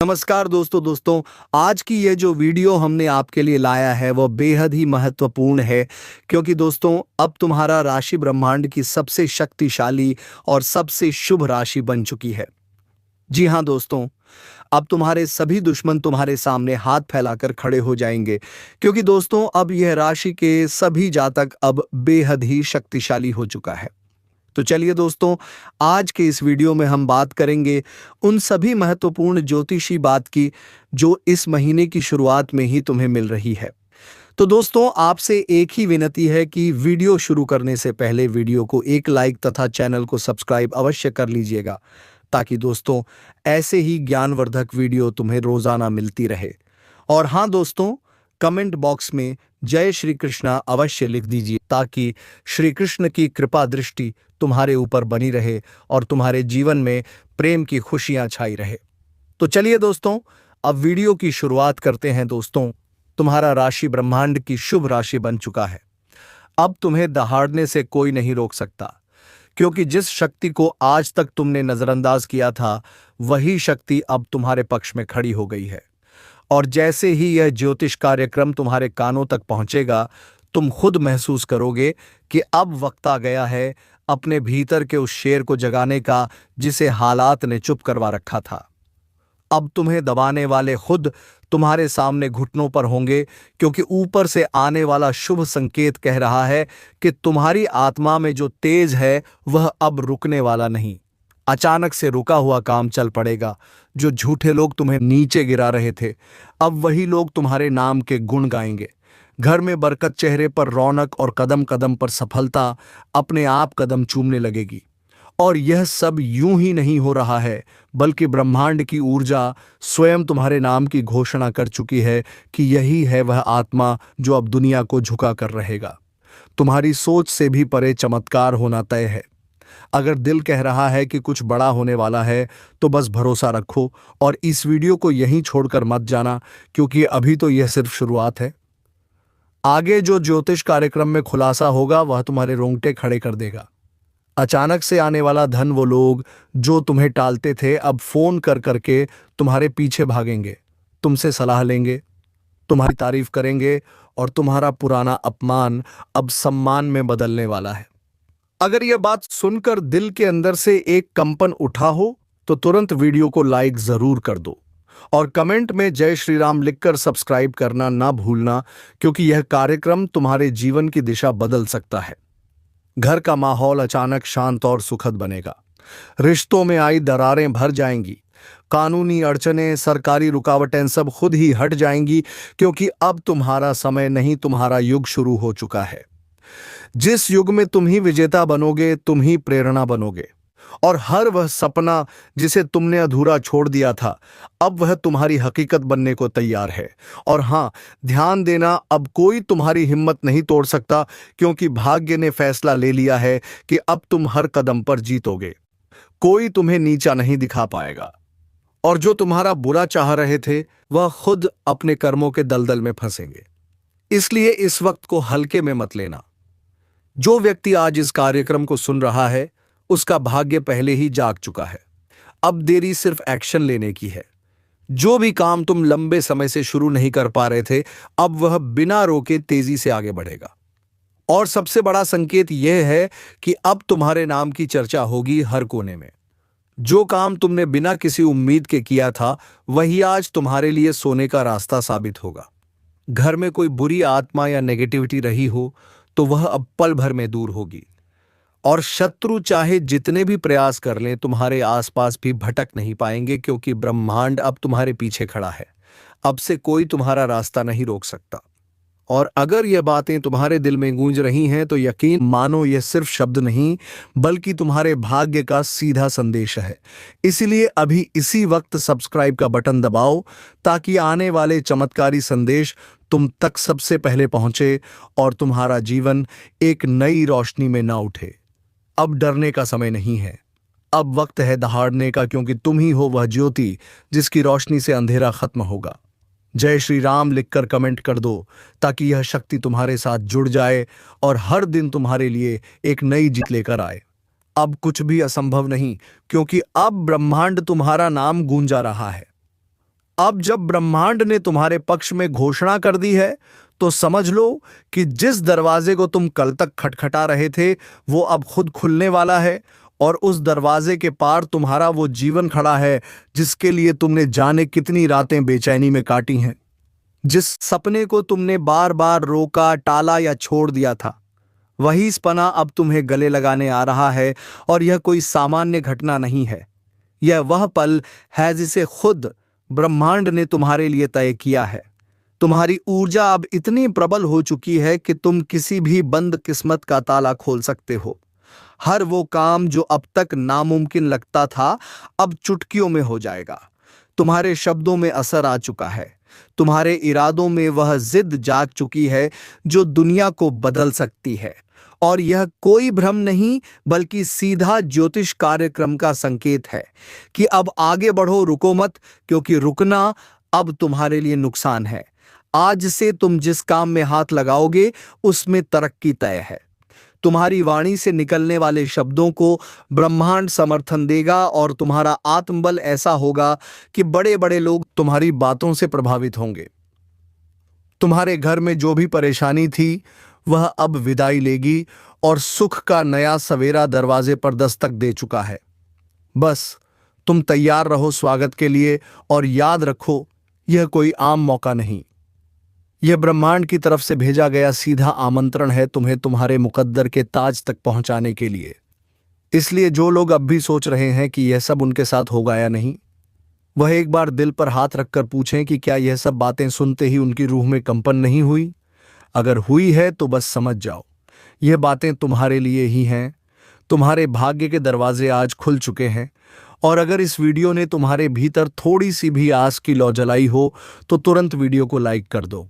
नमस्कार दोस्तों, आज की ये जो वीडियो हमने आपके लिए लाया है वो बेहद ही महत्वपूर्ण है क्योंकि दोस्तों अब तुम्हारा राशि ब्रह्मांड की सबसे शक्तिशाली और सबसे शुभ राशि बन चुकी है। जी हाँ दोस्तों, अब तुम्हारे सभी दुश्मन तुम्हारे सामने हाथ फैलाकर खड़े हो जाएंगे क्योंकि दोस्तों अब यह राशि के सभी जातक अब बेहद ही शक्तिशाली हो चुका है। तो चलिए दोस्तों, आज के इस वीडियो में हम बात करेंगे उन सभी महत्वपूर्ण ज्योतिषी बात की जो इस महीने की शुरुआत में ही तुम्हें मिल रही है। तो दोस्तों आपसे एक ही विनती है कि वीडियो शुरू करने से पहले वीडियो को एक लाइक तथा चैनल को सब्सक्राइब अवश्य कर लीजिएगा ताकि दोस्तों ऐसे ही ज्ञानवर्धक वीडियो तुम्हें रोजाना मिलती रहे। और हाँ दोस्तों, कमेंट बॉक्स में जय श्री कृष्णा अवश्य लिख दीजिए ताकि श्री कृष्ण की कृपा दृष्टि तुम्हारे ऊपर बनी रहे और तुम्हारे जीवन में प्रेम की खुशियां छाई रहे। तो चलिए दोस्तों, अब वीडियो की शुरुआत करते हैं। दोस्तों तुम्हारा राशि ब्रह्मांड की शुभ राशि बन चुका है। अब तुम्हें दहाड़ने से कोई नहीं रोक सकता क्योंकि जिस शक्ति को आज तक तुमने नजरअंदाज किया था वही शक्ति अब तुम्हारे पक्ष में खड़ी हो गई है। और जैसे ही यह ज्योतिष कार्यक्रम तुम्हारे कानों तक पहुंचेगा तुम खुद महसूस करोगे कि अब वक्त आ गया है अपने भीतर के उस शेर को जगाने का जिसे हालात ने चुप करवा रखा था। अब तुम्हें दबाने वाले खुद तुम्हारे सामने घुटनों पर होंगे क्योंकि ऊपर से आने वाला शुभ संकेत कह रहा है कि तुम्हारी आत्मा में जो तेज है वह अब रुकने वाला नहीं। अचानक से रुका हुआ काम चल पड़ेगा। जो झूठे लोग तुम्हें नीचे गिरा रहे थे अब वही लोग तुम्हारे नाम के गुण गाएंगे। घर में बरकत, चेहरे पर रौनक और कदम कदम पर सफलता अपने आप कदम चूमने लगेगी। और यह सब यूं ही नहीं हो रहा है बल्कि ब्रह्मांड की ऊर्जा स्वयं तुम्हारे नाम की घोषणा कर चुकी है कि यही है वह आत्मा जो अब दुनिया को झुका कर रहेगा। तुम्हारी सोच से भी परे चमत्कार होना तय है। अगर दिल कह रहा है कि कुछ बड़ा होने वाला है तो बस भरोसा रखो और इस वीडियो को यहीं छोड़कर मत जाना क्योंकि अभी तो यह सिर्फ शुरुआत है। आगे जो ज्योतिष कार्यक्रम में खुलासा होगा वह तुम्हारे रोंगटे खड़े कर देगा। अचानक से आने वाला धन, वो लोग जो तुम्हें टालते थे अब फोन कर करके तुम्हारे पीछे भागेंगे, तुमसे सलाह लेंगे, तुम्हारी तारीफ करेंगे और तुम्हारा पुराना अपमान अब सम्मान में बदलने वाला है। अगर यह बात सुनकर दिल के अंदर से एक कंपन उठा हो तो तुरंत वीडियो को लाइक जरूर कर दो और कमेंट में जय श्री राम लिखकर सब्सक्राइब करना ना भूलना क्योंकि यह कार्यक्रम तुम्हारे जीवन की दिशा बदल सकता है। घर का माहौल अचानक शांत और सुखद बनेगा। रिश्तों में आई दरारें भर जाएंगी। कानूनी अड़चनें, सरकारी रुकावटें सब खुद ही हट जाएंगी क्योंकि अब तुम्हारा समय नहीं, तुम्हारा युग शुरू हो चुका है। जिस युग में तुम ही विजेता बनोगे, तुम ही प्रेरणा बनोगे और हर वह सपना जिसे तुमने अधूरा छोड़ दिया था अब वह तुम्हारी हकीकत बनने को तैयार है। और हाँ, ध्यान देना, अब कोई तुम्हारी हिम्मत नहीं तोड़ सकता क्योंकि भाग्य ने फैसला ले लिया है कि अब तुम हर कदम पर जीतोगे। कोई तुम्हें नीचा नहीं दिखा पाएगा और जो तुम्हारा बुरा चाह रहे थे वह खुद अपने कर्मों के दलदल में फंसेंगे। इसलिए इस वक्त को हल्के में मत लेना। जो व्यक्ति आज इस कार्यक्रम को सुन रहा है उसका भाग्य पहले ही जाग चुका है। अब देरी सिर्फ एक्शन लेने की है। जो भी काम तुम लंबे समय से शुरू नहीं कर पा रहे थे अब वह बिना रोके तेजी से आगे बढ़ेगा। और सबसे बड़ा संकेत यह है कि अब तुम्हारे नाम की चर्चा होगी हर कोने में। जो काम तुमने बिना किसी उम्मीद के किया था वही आज तुम्हारे लिए सोने का रास्ता साबित होगा। घर में कोई बुरी आत्मा या नेगेटिविटी रही हो तो वह अब पल भर में दूर होगी और शत्रु चाहे जितने भी प्रयास कर लें तुम्हारे आसपास भी भटक नहीं पाएंगे क्योंकि ब्रह्मांड अब तुम्हारे पीछे खड़ा है। अब से कोई तुम्हारा रास्ता नहीं रोक सकता। और अगर यह बातें तुम्हारे दिल में गूंज रही हैं तो यकीन मानो यह सिर्फ शब्द नहीं बल्कि तुम्हारे भाग्य का सीधा संदेश है। इसीलिए अभी इसी वक्त सब्सक्राइब का बटन दबाओ ताकि आने वाले चमत्कारी संदेश तुम तक सबसे पहले पहुंचे और तुम्हारा जीवन एक नई रोशनी में ना उठे। अब डरने का समय नहीं है, अब वक्त है दहाड़ने का क्योंकि तुम ही हो वह ज्योति जिसकी रोशनी से अंधेरा खत्म होगा। जय श्री राम लिखकर कमेंट कर दो ताकि यह शक्ति तुम्हारे साथ जुड़ जाए और हर दिन तुम्हारे लिए एक नई जीत लेकर आए। अब कुछ भी असंभव नहीं क्योंकि अब ब्रह्मांड तुम्हारा नाम गूंजा रहा है। अब जब ब्रह्मांड ने तुम्हारे पक्ष में घोषणा कर दी है तो समझ लो कि जिस दरवाजे को तुम कल तक खटखटा रहे थे वो अब खुद खुलने वाला है, और उस दरवाजे के पार तुम्हारा वो जीवन खड़ा है जिसके लिए तुमने जाने कितनी रातें बेचैनी में काटी हैं। जिस सपने को तुमने बार बार रोका, टाला या छोड़ दिया था, वही सपना अब तुम्हें गले लगाने आ रहा है। और यह कोई सामान्य घटना नहीं है, यह वह पल है जिसे खुद ब्रह्मांड ने तुम्हारे लिए तय किया है। तुम्हारी ऊर्जा अब इतनी प्रबल हो चुकी है कि तुम किसी भी बंद किस्मत का ताला खोल सकते हो। हर वो काम जो अब तक नामुमकिन लगता था अब चुटकियों में हो जाएगा। तुम्हारे शब्दों में असर आ चुका है, तुम्हारे इरादों में वह जिद जाग चुकी है जो दुनिया को बदल सकती है। और यह कोई भ्रम नहीं बल्कि सीधा ज्योतिष कार्यक्रम का संकेत है कि अब आगे बढ़ो, रुको मत, क्योंकि रुकना अब तुम्हारे लिए नुकसान है। आज से तुम जिस काम में हाथ लगाओगे उसमें तरक्की तय है। तुम्हारी वाणी से निकलने वाले शब्दों को ब्रह्मांड समर्थन देगा और तुम्हारा आत्मबल ऐसा होगा कि बड़े बड़े लोग तुम्हारी बातों से प्रभावित होंगे। तुम्हारे घर में जो भी परेशानी थी वह अब विदाई लेगी और सुख का नया सवेरा दरवाजे पर दस्तक दे चुका है। बस तुम तैयार रहो स्वागत के लिए, और याद रखो यह कोई आम मौका नहीं, यह ब्रह्मांड की तरफ से भेजा गया सीधा आमंत्रण है तुम्हें तुम्हारे मुकद्दर के ताज तक पहुंचाने के लिए। इसलिए जो लोग अब भी सोच रहे हैं कि यह सब उनके साथ होगा या नहीं, वह एक बार दिल पर हाथ रखकर पूछें कि क्या यह सब बातें सुनते ही उनकी रूह में कंपन नहीं हुई। अगर हुई है तो बस समझ जाओ यह बातें तुम्हारे लिए ही हैं। तुम्हारे भाग्य के दरवाजे आज खुल चुके हैं। और अगर इस वीडियो ने तुम्हारे भीतर थोड़ी सी भी आस की लौ जलाई हो तो तुरंत वीडियो को लाइक कर दो,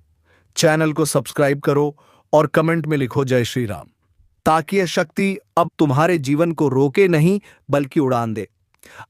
चैनल को सब्सक्राइब करो और कमेंट में लिखो जय श्री राम, ताकि यह शक्ति अब तुम्हारे जीवन को रोके नहीं बल्कि उड़ान दे।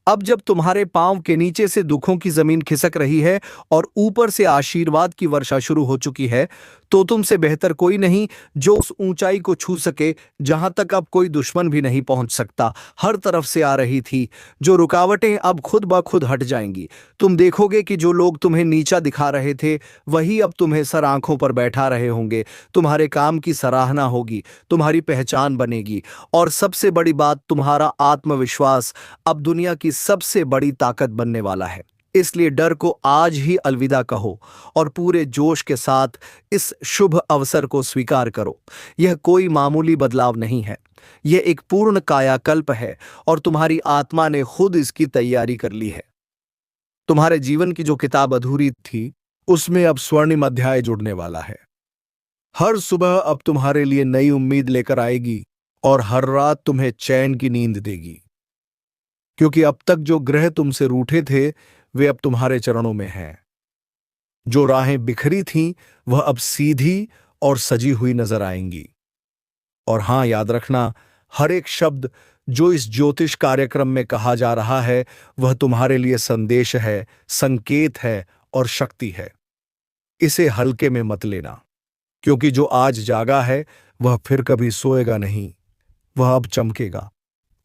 अब जब तुम्हारे पांव के नीचे से दुखों की जमीन खिसक रही है और ऊपर से आशीर्वाद की वर्षा शुरू हो चुकी है, तो तुमसे बेहतर कोई नहीं जो उस ऊंचाई को छू सके जहां तक अब कोई दुश्मन भी नहीं पहुंच सकता। हर तरफ से आ रही थी जो रुकावटें अब खुद ब खुद हट जाएंगी। तुम देखोगे कि जो लोग तुम्हें नीचा दिखा रहे थे वही अब तुम्हें सर आंखों पर बैठा रहे होंगे। तुम्हारे काम की सराहना होगी, तुम्हारी पहचान बनेगी, और सबसे बड़ी बात, तुम्हारा आत्मविश्वास अब दुनिया की सबसे बड़ी ताकत बनने वाला है। इसलिए डर को आज ही अलविदा कहो और पूरे जोश के साथ इस शुभ अवसर को स्वीकार करो। यह कोई मामूली बदलाव नहीं है, यह एक पूर्ण कायाकल्प है और तुम्हारी आत्मा ने खुद इसकी तैयारी कर ली है। तुम्हारे जीवन की जो किताब अधूरी थी उसमें अब स्वर्णिम अध्याय जुड़ने वाला है। हर सुबह अब तुम्हारे लिए नई उम्मीद लेकर आएगी और हर रात तुम्हें चैन की नींद देगी, क्योंकि अब तक जो ग्रह तुमसे रूठे थे वे अब तुम्हारे चरणों में हैं। जो राहें बिखरी थीं वह अब सीधी और सजी हुई नजर आएंगी। और हां, याद रखना, हर एक शब्द जो इस ज्योतिष कार्यक्रम में कहा जा रहा है वह तुम्हारे लिए संदेश है, संकेत है और शक्ति है। इसे हल्के में मत लेना, क्योंकि जो आज जागा है वह फिर कभी सोएगा नहीं। वह अब चमकेगा,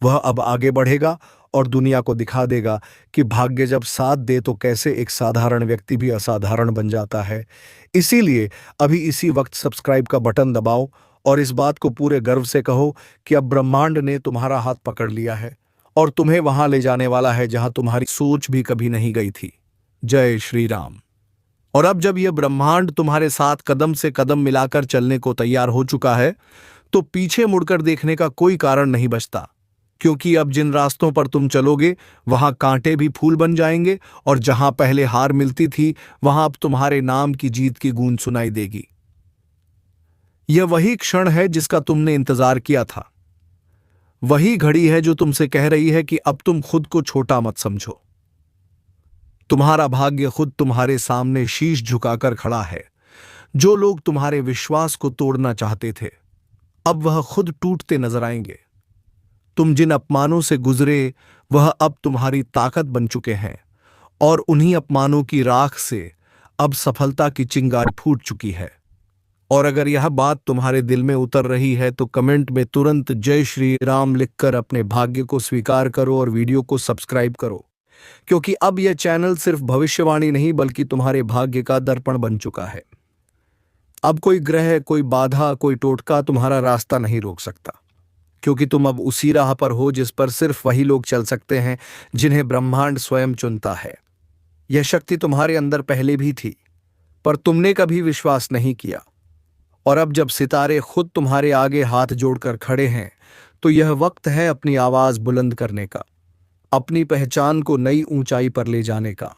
वह अब आगे बढ़ेगा और दुनिया को दिखा देगा कि भाग्य जब साथ दे तो कैसे एक साधारण व्यक्ति भी असाधारण बन जाता है। इसीलिए अभी इसी वक्त सब्सक्राइब का बटन दबाओ और इस बात को पूरे गर्व से कहो कि अब ब्रह्मांड ने तुम्हारा हाथ पकड़ लिया है और तुम्हें वहां ले जाने वाला है जहां तुम्हारी सोच भी कभी नहीं गई थी। जय श्री राम। और अब जब यह ब्रह्मांड तुम्हारे साथ कदम से कदम मिलाकर चलने को तैयार हो चुका है तो पीछे मुड़कर देखने का कोई कारण नहीं बचता, क्योंकि अब जिन रास्तों पर तुम चलोगे वहां कांटे भी फूल बन जाएंगे और जहां पहले हार मिलती थी वहां अब तुम्हारे नाम की जीत की गूंज सुनाई देगी। यह वही क्षण है जिसका तुमने इंतजार किया था, वही घड़ी है जो तुमसे कह रही है कि अब तुम खुद को छोटा मत समझो। तुम्हारा भाग्य खुद तुम्हारे सामने शीश झुकाकर खड़ा है। जो लोग तुम्हारे विश्वास को तोड़ना चाहते थे अब वह खुद टूटते नजर आएंगे। तुम जिन अपमानों से गुजरे वह अब तुम्हारी ताकत बन चुके हैं और उन्हीं अपमानों की राख से अब सफलता की चिंगारी फूट चुकी है। और अगर यह बात तुम्हारे दिल में उतर रही है तो कमेंट में तुरंत जय श्री राम लिखकर अपने भाग्य को स्वीकार करो और वीडियो को सब्सक्राइब करो। क्योंकि अब यह चैनल सिर्फ भविष्यवाणी नहीं बल्कि तुम्हारे भाग्य का दर्पण बन चुका है। अब कोई ग्रह, कोई बाधा, कोई टोटका तुम्हारा रास्ता नहीं रोक सकता, क्योंकि तुम अब उसी राह पर हो जिस पर सिर्फ वही लोग चल सकते हैं जिन्हें ब्रह्मांड स्वयं चुनता है। यह शक्ति तुम्हारे अंदर पहले भी थी, पर तुमने कभी विश्वास नहीं किया। और अब जब सितारे खुद तुम्हारे आगे हाथ जोड़कर खड़े हैं, तो यह वक्त है अपनी आवाज बुलंद करने का, अपनी पहचान को नई ऊंचाई पर ले जाने का।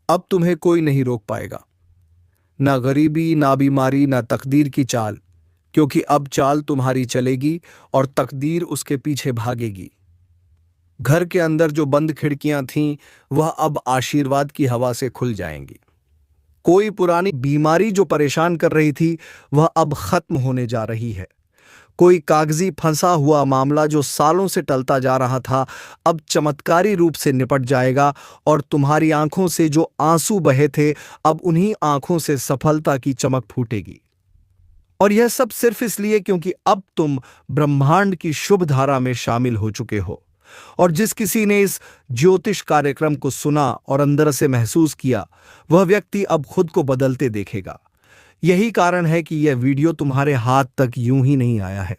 अब तुम्हें कोई नहीं रोक पाएगा, ना गरीबी, ना बीमारी, ना तकदीर की चाल, क्योंकि अब चाल तुम्हारी चलेगी और तकदीर उसके पीछे भागेगी। घर के अंदर जो बंद खिड़कियां थीं, वह अब आशीर्वाद की हवा से खुल जाएंगी। कोई पुरानी बीमारी जो परेशान कर रही थी, वह अब खत्म होने जा रही है। कोई कागजी फंसा हुआ मामला जो सालों से टलता जा रहा था, अब चमत्कारी रूप से निपट जाएगा। और तुम्हारी आंखों से जो आंसू बहे थे, अब उन्हीं आंखों से सफलता की चमक फूटेगी। और यह सब सिर्फ इसलिए क्योंकि अब तुम ब्रह्मांड की शुभ धारा में शामिल हो चुके हो। और जिस किसी ने इस ज्योतिष कार्यक्रम को सुना और अंदर से महसूस किया, वह व्यक्ति अब खुद को बदलते देखेगा। यही कारण है कि यह वीडियो तुम्हारे हाथ तक यूं ही नहीं आया है।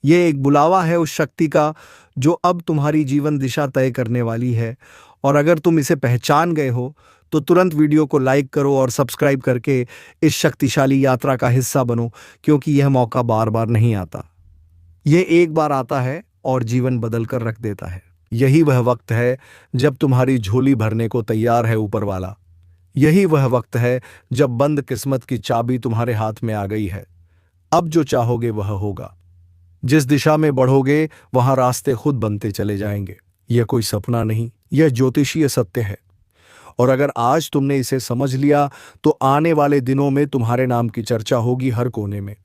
यह एक बुलावा है उस शक्ति का जो अब तुम्हारी जीवन दिशा तय करने वाली है। और अगर तुम इसे पहचान गए हो तो तुरंत वीडियो को लाइक करो और सब्सक्राइब करके इस शक्तिशाली यात्रा का हिस्सा बनो, क्योंकि यह मौका बार बार नहीं आता। यह एक बार आता है और जीवन बदल कर रख देता है। यही वह वक्त है जब तुम्हारी झोली भरने को तैयार है ऊपर वाला। यही वह वक्त है जब बंद किस्मत की चाबी तुम्हारे हाथ में आ गई है। अब जो चाहोगे वह होगा। जिस दिशा में बढ़ोगे वहां रास्ते खुद बनते चले जाएंगे। यह कोई सपना नहीं, यह ज्योतिषीय सत्य है। और अगर आज तुमने इसे समझ लिया तो आने वाले दिनों में तुम्हारे नाम की चर्चा होगी हर कोने में।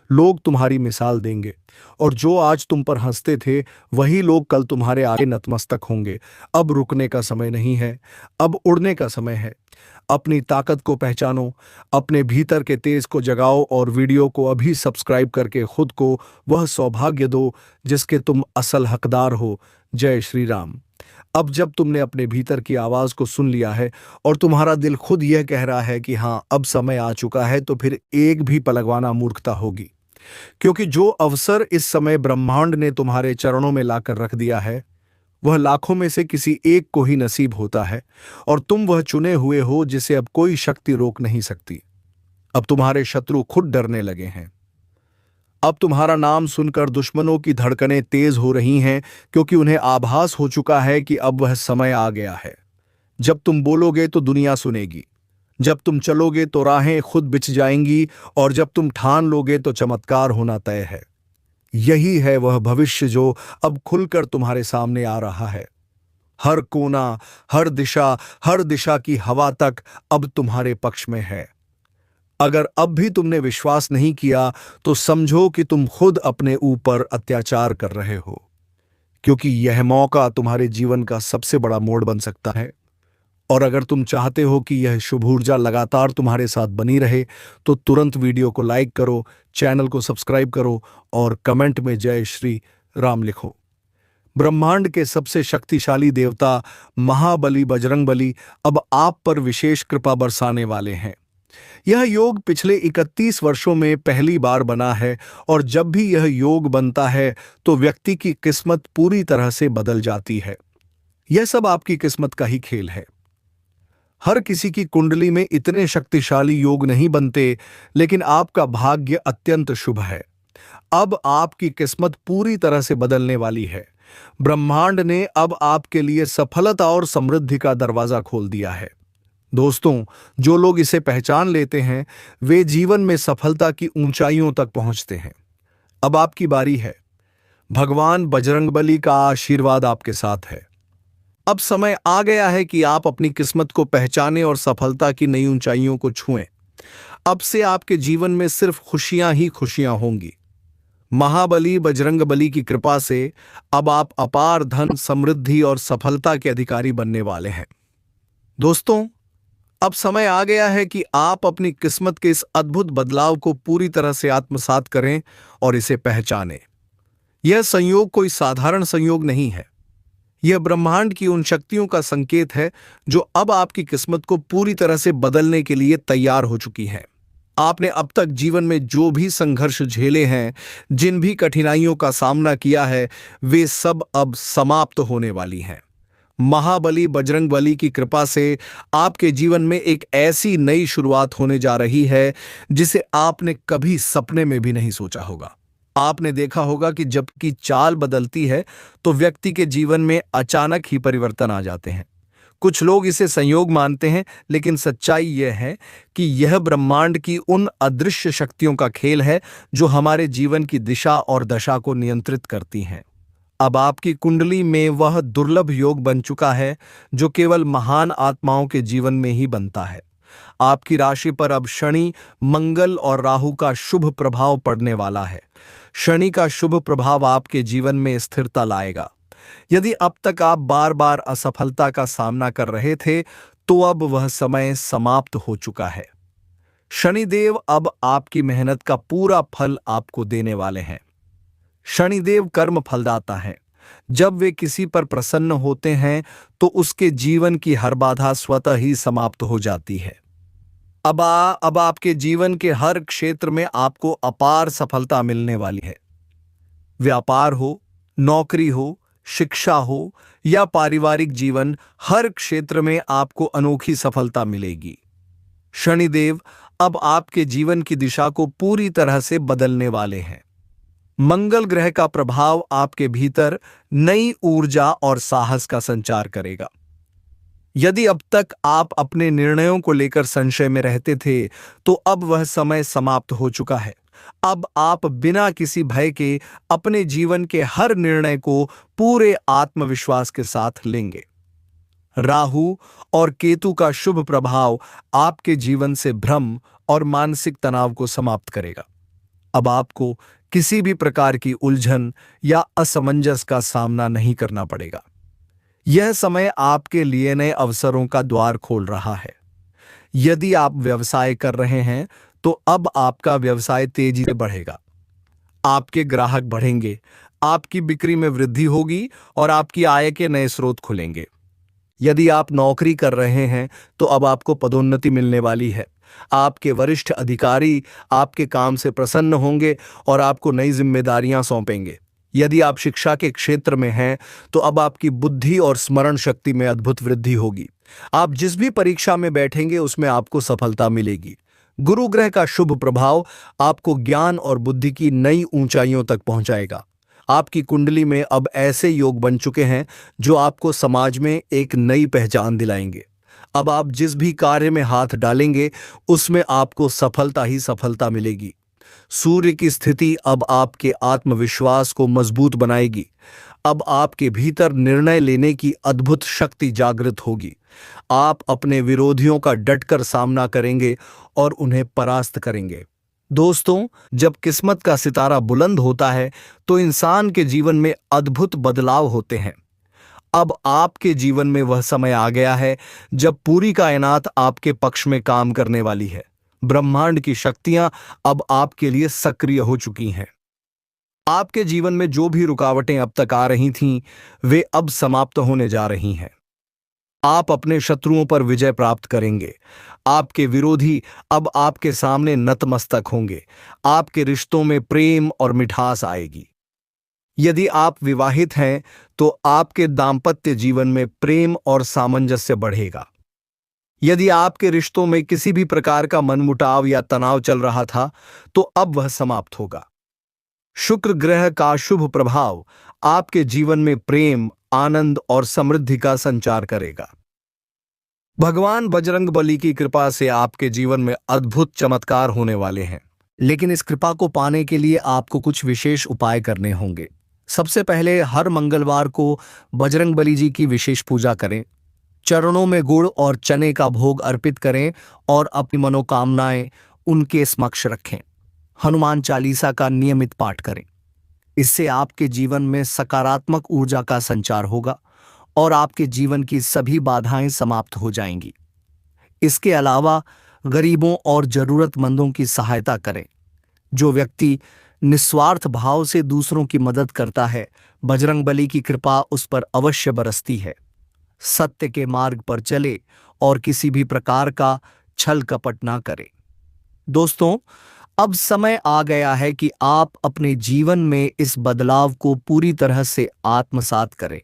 लोग तुम्हारी मिसाल देंगे, और जो आज तुम पर हंसते थे वही लोग कल तुम्हारे आगे नतमस्तक होंगे। अब रुकने का समय नहीं है, अब उड़ने का समय है। अपनी ताकत को पहचानो, अपने भीतर के तेज को जगाओ और वीडियो को अभी सब्सक्राइब करके खुद को वह सौभाग्य दो जिसके तुम असल हकदार हो। जय श्री राम। अब जब तुमने अपने भीतर की आवाज को सुन लिया है और तुम्हारा दिल खुद यह कह रहा है कि हाँ अब समय आ चुका है, तो फिर एक भी पलकवाना मूर्खता होगी, क्योंकि जो अवसर इस समय ब्रह्मांड ने तुम्हारे चरणों में लाकर रख दिया है, वह लाखों में से किसी एक को ही नसीब होता है। और तुम वह चुने हुए हो जिसे अब कोई शक्ति रोक नहीं सकती। अब तुम्हारे शत्रु खुद डरने लगे हैं। अब तुम्हारा नाम सुनकर दुश्मनों की धड़कनें तेज हो रही हैं, क्योंकि उन्हें आभास हो चुका है कि अब वह समय आ गया है। जब तुम बोलोगे तो दुनिया सुनेगी, जब तुम चलोगे तो राहें खुद बिछ जाएंगी, और जब तुम ठान लोगे तो चमत्कार होना तय है। यही है वह भविष्य जो अब खुलकर तुम्हारे सामने आ रहा है। हर कोना, हर दिशा की हवा तक अब तुम्हारे पक्ष में है। अगर अब भी तुमने विश्वास नहीं किया तो समझो कि तुम खुद अपने ऊपर अत्याचार कर रहे हो, क्योंकि यह मौका तुम्हारे जीवन का सबसे बड़ा मोड़ बन सकता है। और अगर तुम चाहते हो कि यह शुभ ऊर्जा लगातार तुम्हारे साथ बनी रहे, तो तुरंत वीडियो को लाइक करो, चैनल को सब्सक्राइब करो और कमेंट में जय श्री राम लिखो। ब्रह्मांड के सबसे शक्तिशाली देवता महाबली बजरंगबली अब आप पर विशेष कृपा बरसाने वाले हैं। यह योग पिछले 31 वर्षों में पहली बार बना है, और जब भी यह योग बनता है तो व्यक्ति की किस्मत पूरी तरह से बदल जाती है। यह सब आपकी किस्मत का ही खेल है। हर किसी की कुंडली में इतने शक्तिशाली योग नहीं बनते, लेकिन आपका भाग्य अत्यंत शुभ है। अब आपकी किस्मत पूरी तरह से बदलने वाली है। ब्रह्मांड ने अब आपके लिए सफलता और समृद्धि का दरवाजा खोल दिया है। दोस्तों, जो लोग इसे पहचान लेते हैं वे जीवन में सफलता की ऊंचाइयों तक पहुंचते हैं। अब आपकी बारी है। भगवान बजरंगबली का आशीर्वाद आपके साथ है। अब समय आ गया है कि आप अपनी किस्मत को पहचानें और सफलता की नई ऊंचाइयों को छुएं। अब से आपके जीवन में सिर्फ खुशियां ही खुशियां होंगी। महाबली बजरंगबली की कृपा से अब आप अपार धन, समृद्धि और सफलता के अधिकारी बनने वाले हैं। दोस्तों, अब समय आ गया है कि आप अपनी किस्मत के इस अद्भुत बदलाव को पूरी तरह से आत्मसात करें और इसे पहचानें। यह संयोग कोई साधारण संयोग नहीं है। यह ब्रह्मांड की उन शक्तियों का संकेत है जो अब आपकी किस्मत को पूरी तरह से बदलने के लिए तैयार हो चुकी है। आपने अब तक जीवन में जो भी संघर्ष झेले हैं, जिन भी कठिनाइयों का सामना किया है, वे सब अब समाप्त होने वाली हैं। महाबली बजरंगबली की कृपा से आपके जीवन में एक ऐसी नई शुरुआत होने जा रही है जिसे आपने कभी सपने में भी नहीं सोचा होगा। आपने देखा होगा कि जबकि चाल बदलती है तो व्यक्ति के जीवन में अचानक ही परिवर्तन आ जाते हैं। कुछ लोग इसे संयोग मानते हैं, लेकिन सच्चाई यह है कि यह ब्रह्मांड की उन अदृश्य शक्तियों का खेल है जो हमारे जीवन की दिशा और दशा को नियंत्रित करती हैं। अब आपकी कुंडली में वह दुर्लभ योग बन चुका है जो केवल महान आत्माओं के जीवन में ही बनता है। आपकी राशि पर अब शनि, मंगल और राहु का शुभ प्रभाव पड़ने वाला है। शनि का शुभ प्रभाव आपके जीवन में स्थिरता लाएगा। यदि अब तक आप बार बार असफलता का सामना कर रहे थे, तो अब वह समय समाप्त हो चुका है। शनिदेव अब आपकी मेहनत का पूरा फल आपको देने वाले हैं। शनिदेव कर्म फलदाता हैं। जब वे किसी पर प्रसन्न होते हैं तो उसके जीवन की हर बाधा स्वतः ही समाप्त हो जाती है। अब आपके जीवन के हर क्षेत्र में आपको अपार सफलता मिलने वाली है। व्यापार हो, नौकरी हो, शिक्षा हो या पारिवारिक जीवन, हर क्षेत्र में आपको अनोखी सफलता मिलेगी। शनिदेव अब आपके जीवन की दिशा को पूरी तरह से बदलने वाले हैं। मंगल ग्रह का प्रभाव आपके भीतर नई ऊर्जा और साहस का संचार करेगा। यदि अब तक आप अपने निर्णयों को लेकर संशय में रहते थे, तो अब वह समय समाप्त हो चुका है। अब आप बिना किसी भय के अपने जीवन के हर निर्णय को पूरे आत्मविश्वास के साथ लेंगे। राहु और केतु का शुभ प्रभाव आपके जीवन से भ्रम और मानसिक तनाव को समाप्त करेगा। अब आपको किसी भी प्रकार की उलझन या असमंजस का सामना नहीं करना पड़ेगा। यह समय आपके लिए नए अवसरों का द्वार खोल रहा है। यदि आप व्यवसाय कर रहे हैं तो अब आपका व्यवसाय तेजी से बढ़ेगा। आपके ग्राहक बढ़ेंगे, आपकी बिक्री में वृद्धि होगी और आपकी आय के नए स्रोत खुलेंगे। यदि आप नौकरी कर रहे हैं तो अब आपको पदोन्नति मिलने वाली है। आपके वरिष्ठ अधिकारी आपके काम से प्रसन्न होंगे और आपको नई जिम्मेदारियां सौंपेंगे। यदि आप शिक्षा के क्षेत्र में हैं तो अब आपकी बुद्धि और स्मरण शक्ति में अद्भुत वृद्धि होगी। आप जिस भी परीक्षा में बैठेंगे उसमें आपको सफलता मिलेगी। गुरु ग्रह का शुभ प्रभाव आपको ज्ञान और बुद्धि की नई ऊंचाइयों तक पहुंचाएगा। आपकी कुंडली में अब ऐसे योग बन चुके हैं जो आपको समाज में एक नई पहचान दिलाएंगे। अब आप जिस भी कार्य में हाथ डालेंगे उसमें आपको सफलता ही सफलता मिलेगी। सूर्य की स्थिति अब आपके आत्मविश्वास को मजबूत बनाएगी। अब आपके भीतर निर्णय लेने की अद्भुत शक्ति जागृत होगी। आप अपने विरोधियों का डटकर सामना करेंगे और उन्हें परास्त करेंगे। दोस्तों, जब किस्मत का सितारा बुलंद होता है तो इंसान के जीवन में अद्भुत बदलाव होते हैं। अब आपके जीवन में वह समय आ गया है जब पूरी कायनात आपके पक्ष में काम करने वाली है। ब्रह्मांड की शक्तियां अब आपके लिए सक्रिय हो चुकी हैं। आपके जीवन में जो भी रुकावटें अब तक आ रही थीं, वे अब समाप्त होने जा रही हैं। आप अपने शत्रुओं पर विजय प्राप्त करेंगे। आपके विरोधी अब आपके सामने नतमस्तक होंगे। आपके रिश्तों में प्रेम और मिठास आएगी। यदि आप विवाहित हैं तो आपके दांपत्य जीवन में प्रेम और सामंजस्य बढ़ेगा। यदि आपके रिश्तों में किसी भी प्रकार का मनमुटाव या तनाव चल रहा था तो अब वह समाप्त होगा। शुक्र ग्रह का शुभ प्रभाव आपके जीवन में प्रेम, आनंद और समृद्धि का संचार करेगा। भगवान बजरंगबली की कृपा से आपके जीवन में अद्भुत चमत्कार होने वाले हैं। लेकिन इस कृपा को पाने के लिए आपको कुछ विशेष उपाय करने होंगे। सबसे पहले हर मंगलवार को बजरंगबली जी की विशेष पूजा करें। चरणों में गुड़ और चने का भोग अर्पित करें और अपनी मनोकामनाएं उनके समक्ष रखें। हनुमान चालीसा का नियमित पाठ करें। इससे आपके जीवन में सकारात्मक ऊर्जा का संचार होगा और आपके जीवन की सभी बाधाएं समाप्त हो जाएंगी। इसके अलावा गरीबों और जरूरतमंदों की सहायता करें। जो व्यक्ति निस्वार्थ भाव से दूसरों की मदद करता है, बजरंगबली की कृपा उस पर अवश्य बरसती है। सत्य के मार्ग पर चले और किसी भी प्रकार का छल कपट ना करे। दोस्तों, अब समय आ गया है कि आप अपने जीवन में इस बदलाव को पूरी तरह से आत्मसात करें।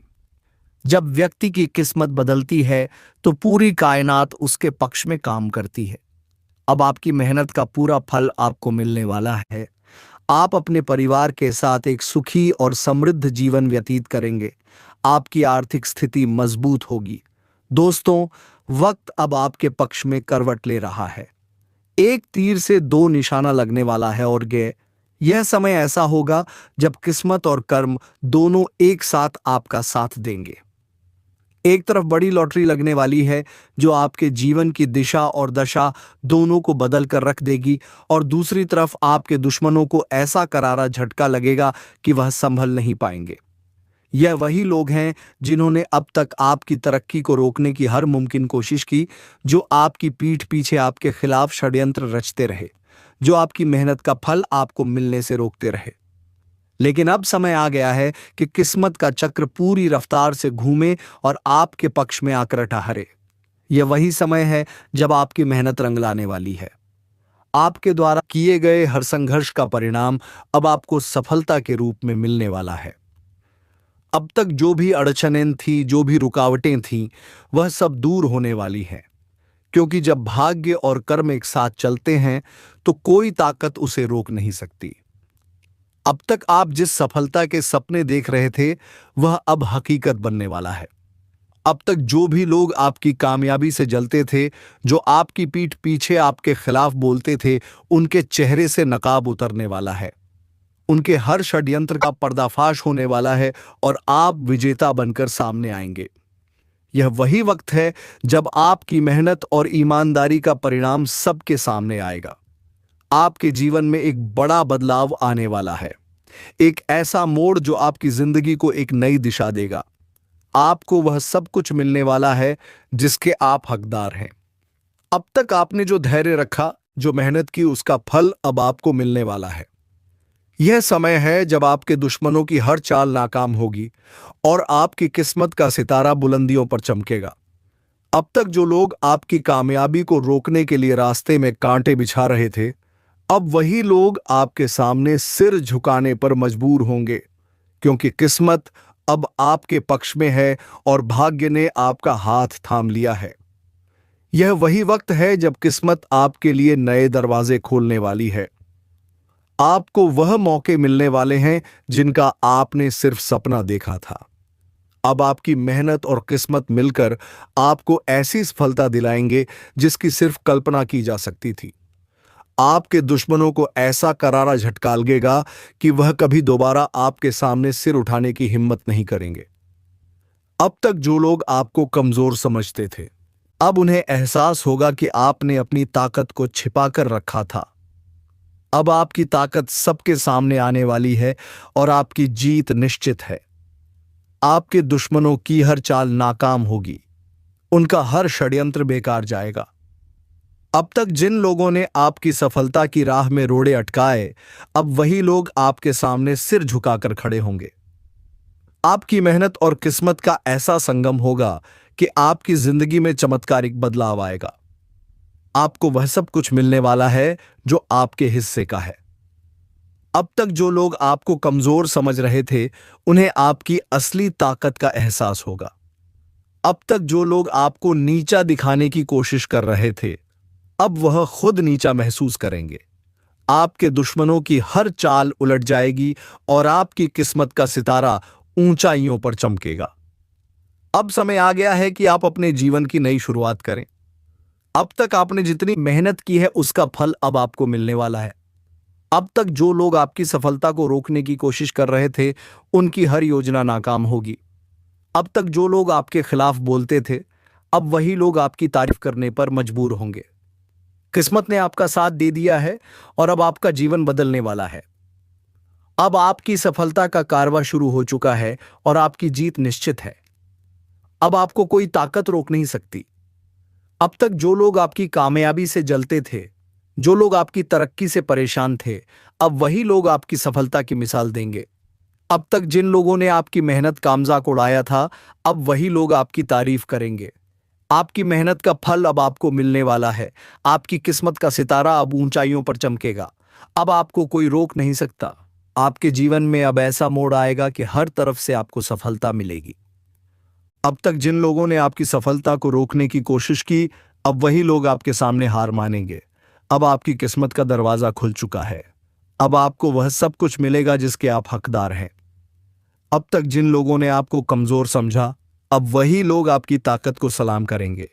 जब व्यक्ति की किस्मत बदलती है तो पूरी कायनात उसके पक्ष में काम करती है। अब आपकी मेहनत का पूरा फल आपको मिलने वाला है। आप अपने परिवार के साथ एक सुखी और समृद्ध जीवन व्यतीत करेंगे। आपकी आर्थिक स्थिति मजबूत होगी। दोस्तों, वक्त अब आपके पक्ष में करवट ले रहा है। एक तीर से दो निशाना लगने वाला है और यह समय ऐसा होगा जब किस्मत और कर्म दोनों एक साथ आपका साथ देंगे। एक तरफ बड़ी लॉटरी लगने वाली है जो आपके जीवन की दिशा और दशा दोनों को बदल कर रख देगी, और दूसरी तरफ आपके दुश्मनों को ऐसा करारा झटका लगेगा कि वह संभल नहीं पाएंगे। यह वही लोग हैं जिन्होंने अब तक आपकी तरक्की को रोकने की हर मुमकिन कोशिश की, जो आपकी पीठ पीछे आपके खिलाफ षड्यंत्र रचते रहे, जो आपकी मेहनत का फल आपको मिलने से रोकते रहे। लेकिन अब समय आ गया है कि किस्मत का चक्र पूरी रफ्तार से घूमे और आपके पक्ष में आकर ठहरे। यह वही समय है जब आपकी मेहनत रंग लाने वाली है। आपके द्वारा किए गए हर संघर्ष का परिणाम अब आपको सफलता के रूप में मिलने वाला है। अब तक जो भी अड़चनें थी, जो भी रुकावटें थीं, वह सब दूर होने वाली हैं, क्योंकि जब भाग्य और कर्म एक साथ चलते हैं तो कोई ताकत उसे रोक नहीं सकती। अब तक आप जिस सफलता के सपने देख रहे थे वह अब हकीकत बनने वाला है। अब तक जो भी लोग आपकी कामयाबी से जलते थे, जो आपकी पीठ पीछे आपके खिलाफ बोलते थे, उनके चेहरे से नकाब उतरने वाला है। उनके हर षड्यंत्र का पर्दाफाश होने वाला है और आप विजेता बनकर सामने आएंगे। यह वही वक्त है जब आपकी मेहनत और ईमानदारी का परिणाम सबके सामने आएगा। आपके जीवन में एक बड़ा बदलाव आने वाला है, एक ऐसा मोड़ जो आपकी जिंदगी को एक नई दिशा देगा। आपको वह सब कुछ मिलने वाला है जिसके आप हकदार हैं। अब तक आपने जो धैर्य रखा, जो मेहनत की, उसका फल अब आपको मिलने वाला है। यह समय है जब आपके दुश्मनों की हर चाल नाकाम होगी और आपकी किस्मत का सितारा बुलंदियों पर चमकेगा। अब तक जो लोग आपकी कामयाबी को रोकने के लिए रास्ते में कांटे बिछा रहे थे, अब वही लोग आपके सामने सिर झुकाने पर मजबूर होंगे, क्योंकि किस्मत अब आपके पक्ष में है और भाग्य ने आपका हाथ थाम लिया है। यह वही वक्त है जब किस्मत आपके लिए नए दरवाजे खोलने वाली है। आपको वह मौके मिलने वाले हैं जिनका आपने सिर्फ सपना देखा था। अब आपकी मेहनत और किस्मत मिलकर आपको ऐसी सफलता दिलाएंगे जिसकी सिर्फ कल्पना की जा सकती थी। आपके दुश्मनों को ऐसा करारा झटका लगेगा कि वह कभी दोबारा आपके सामने सिर उठाने की हिम्मत नहीं करेंगे। अब तक जो लोग आपको कमजोर समझते थे, अब उन्हें एहसास होगा कि आपने अपनी ताकत को छिपाकर रखा था। अब आपकी ताकत सबके सामने आने वाली है और आपकी जीत निश्चित है। आपके दुश्मनों की हर चाल नाकाम होगी, उनका हर षड्यंत्र बेकार जाएगा। अब तक जिन लोगों ने आपकी सफलता की राह में रोड़े अटकाए, अब वही लोग आपके सामने सिर झुकाकर खड़े होंगे। आपकी मेहनत और किस्मत का ऐसा संगम होगा कि आपकी जिंदगी में चमत्कारिक बदलाव आएगा। आपको वह सब कुछ मिलने वाला है जो आपके हिस्से का है। अब तक जो लोग आपको कमजोर समझ रहे थे, उन्हें आपकी असली ताकत का एहसास होगा। अब तक जो लोग आपको नीचा दिखाने की कोशिश कर रहे थे, अब वह खुद नीचा महसूस करेंगे। आपके दुश्मनों की हर चाल उलट जाएगी और आपकी किस्मत का सितारा ऊंचाइयों पर चमकेगा। अब समय आ गया है कि आप अपने जीवन की नई शुरुआत करें। अब तक आपने जितनी मेहनत की है उसका फल अब आपको मिलने वाला है। अब तक जो लोग आपकी सफलता को रोकने की कोशिश कर रहे थे, उनकी हर योजना नाकाम होगी। अब तक जो लोग आपके खिलाफ बोलते थे, अब वही लोग आपकी तारीफ करने पर मजबूर होंगे। किस्मत ने आपका साथ दे दिया है और अब आपका जीवन बदलने वाला है। अब आपकी सफलता का कारवां शुरू हो चुका है और आपकी जीत निश्चित है। अब आपको कोई ताकत रोक नहीं सकती। अब तक जो लोग आपकी कामयाबी से जलते थे, जो लोग आपकी तरक्की से परेशान थे, अब वही लोग आपकी सफलता की मिसाल देंगे। अब तक जिन लोगों ने आपकी मेहनत का मजाक उड़ाया था, अब वही लोग आपकी तारीफ करेंगे। आपकी मेहनत का फल अब आपको मिलने वाला है। आपकी किस्मत का सितारा अब ऊंचाइयों पर चमकेगा। अब आपको कोई रोक नहीं सकता। आपके जीवन में अब ऐसा मोड़ आएगा कि हर तरफ से आपको सफलता मिलेगी। अब तक जिन लोगों ने आपकी सफलता को रोकने की कोशिश की, अब वही लोग आपके सामने हार मानेंगे। अब आपकी किस्मत का दरवाजा खुल चुका है। अब आपको वह सब कुछ मिलेगा जिसके आप हकदार हैं। अब तक जिन लोगों ने आपको कमजोर समझा, अब वही लोग आपकी ताकत को सलाम करेंगे।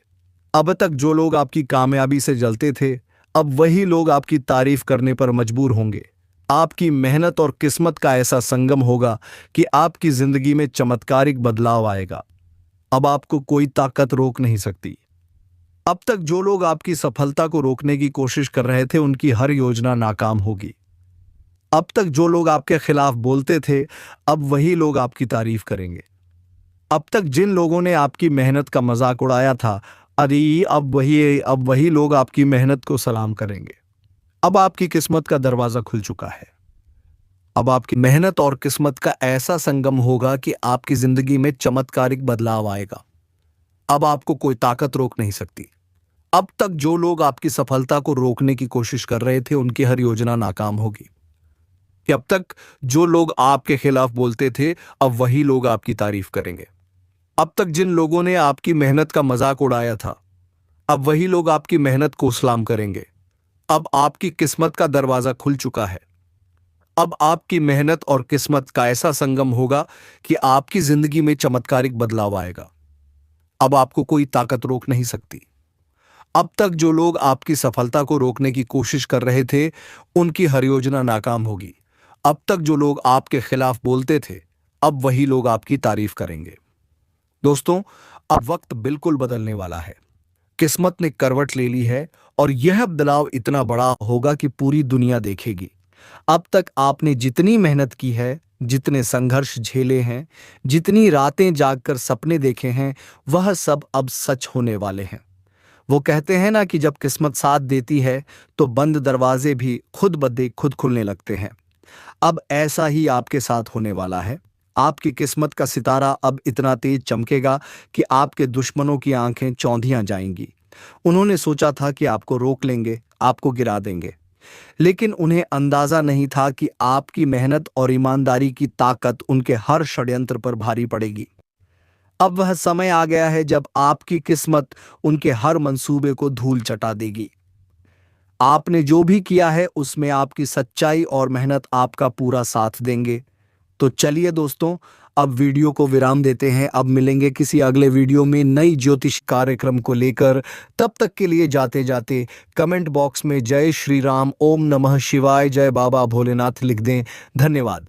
अब तक जो लोग आपकी कामयाबी से जलते थे, अब वही लोग आपकी तारीफ करने पर मजबूर होंगे। आपकी मेहनत और किस्मत का ऐसा संगम होगा कि आपकी जिंदगी में चमत्कारिक बदलाव आएगा। अब आपको कोई ताकत रोक नहीं सकती। अब तक जो लोग आपकी सफलता को रोकने की कोशिश कर रहे थे, उनकी हर योजना नाकाम होगी। अब तक जो लोग आपके खिलाफ बोलते थे, अब वही लोग आपकी तारीफ करेंगे। अब तक जिन लोगों ने आपकी मेहनत का मजाक उड़ाया था, अरे अब वही लोग आपकी मेहनत को सलाम करेंगे। अब आपकी किस्मत का दरवाजा खुल चुका है। अब आपकी मेहनत और किस्मत का ऐसा संगम होगा कि आपकी जिंदगी में चमत्कारिक बदलाव आएगा। अब आपको कोई ताकत रोक नहीं सकती। अब तक जो लोग आपकी सफलता को रोकने की कोशिश कर रहे थे, उनकी हर योजना नाकाम होगी। कि अब तक जो लोग आपके खिलाफ बोलते थे, अब वही लोग आपकी तारीफ करेंगे। अब तक जिन लोगों ने आपकी मेहनत का मजाक उड़ाया था, अब वही लोग आपकी मेहनत को सलाम करेंगे। अब आपकी किस्मत का दरवाजा खुल चुका है। अब आपकी मेहनत और किस्मत का ऐसा संगम होगा कि आपकी जिंदगी में चमत्कारिक बदलाव आएगा। अब आपको कोई ताकत रोक नहीं सकती। अब तक जो लोग आपकी सफलता को रोकने की कोशिश कर रहे थे, उनकी हर योजना नाकाम होगी। अब तक जो लोग आपके खिलाफ बोलते थे, अब वही लोग आपकी तारीफ करेंगे। दोस्तों, अब वक्त बिल्कुल बदलने वाला है। किस्मत ने करवट ले ली है और यह बदलाव इतना बड़ा होगा कि पूरी दुनिया देखेगी। अब तक आपने जितनी मेहनत की है, जितने संघर्ष झेले हैं, जितनी रातें जागकर सपने देखे हैं, वह सब अब सच होने वाले हैं। वो कहते हैं ना कि जब किस्मत साथ देती है तो बंद दरवाजे भी खुद खुलने लगते हैं। अब ऐसा ही आपके साथ होने वाला है। आपकी किस्मत का सितारा अब इतना तेज चमकेगा कि आपके दुश्मनों की आंखें चौंधियां जाएंगी। उन्होंने सोचा था कि आपको रोक लेंगे, आपको गिरा देंगे, लेकिन उन्हें अंदाजा नहीं था कि आपकी मेहनत और ईमानदारी की ताकत उनके हर षड्यंत्र पर भारी पड़ेगी। अब वह समय आ गया है जब आपकी किस्मत उनके हर मंसूबे को धूल चटा देगी। आपने जो भी किया है, उसमें आपकी सच्चाई और मेहनत आपका पूरा साथ देंगे। तो चलिए दोस्तों, अब वीडियो को विराम देते हैं। अब मिलेंगे किसी अगले वीडियो में नई ज्योतिष कार्यक्रम को लेकर। तब तक के लिए जाते जाते कमेंट बॉक्स में जय श्री राम, ओम नमः शिवाय, जय बाबा भोलेनाथ लिख दें। धन्यवाद।